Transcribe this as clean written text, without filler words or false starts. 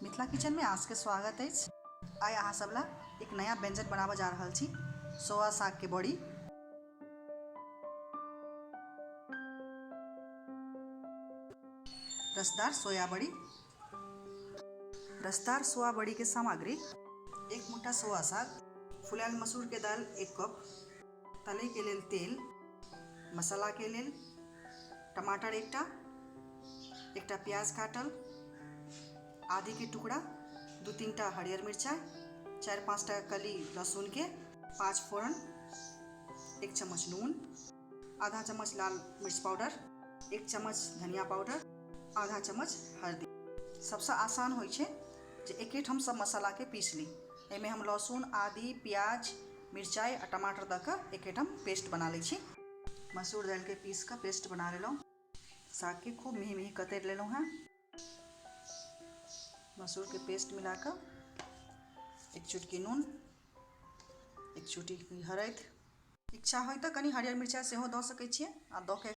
Mithila kitchen में आज के स्वागत है। आइ अहाँ सब ला एक नया व्यंजन बनाबे जा रहल छी, सोआ साग के बड़ी। रसदार सोया बड़ी। रसदार सोया बड़ी के सामग्री: एक मुठ्ठा सोया साग, फुलायल मसूर के दाल 1 कप, तले के लेल तेल, मसाला के लेल टमाटर एकटा प्याज काटल, आदि के टुकड़ा, 2-3 टा हरियर मिर्चाई, 4-5 टा कली लहसुन के, 5 फोरन, 1 चम्मच नून, आधा चम्मच लाल मिर्च पाउडर, 1 चम्मच धनिया पाउडर, आधा चम्मच हल्दी। सबसे आसान होइ छै जे एके ठाम सब मसाला के पीस ली। एमे हम लहसुन, आदि, प्याज, मिर्चाई और टमाटर द के एके ठाम पेस्ट बना लै छी। मसूर दाल के पीस के पेस्ट बना लेलहुँ। साग के खूब मिही मिही कतरि लेलहुँ हैं। मसूर के पेस्ट मिलाकर 1 चुटकी नून, 1 चुटकी हरैद, इच्छा हो तो कनी हरियर मिर्चाई सेहो दऽ सकै छियै आ दऽ के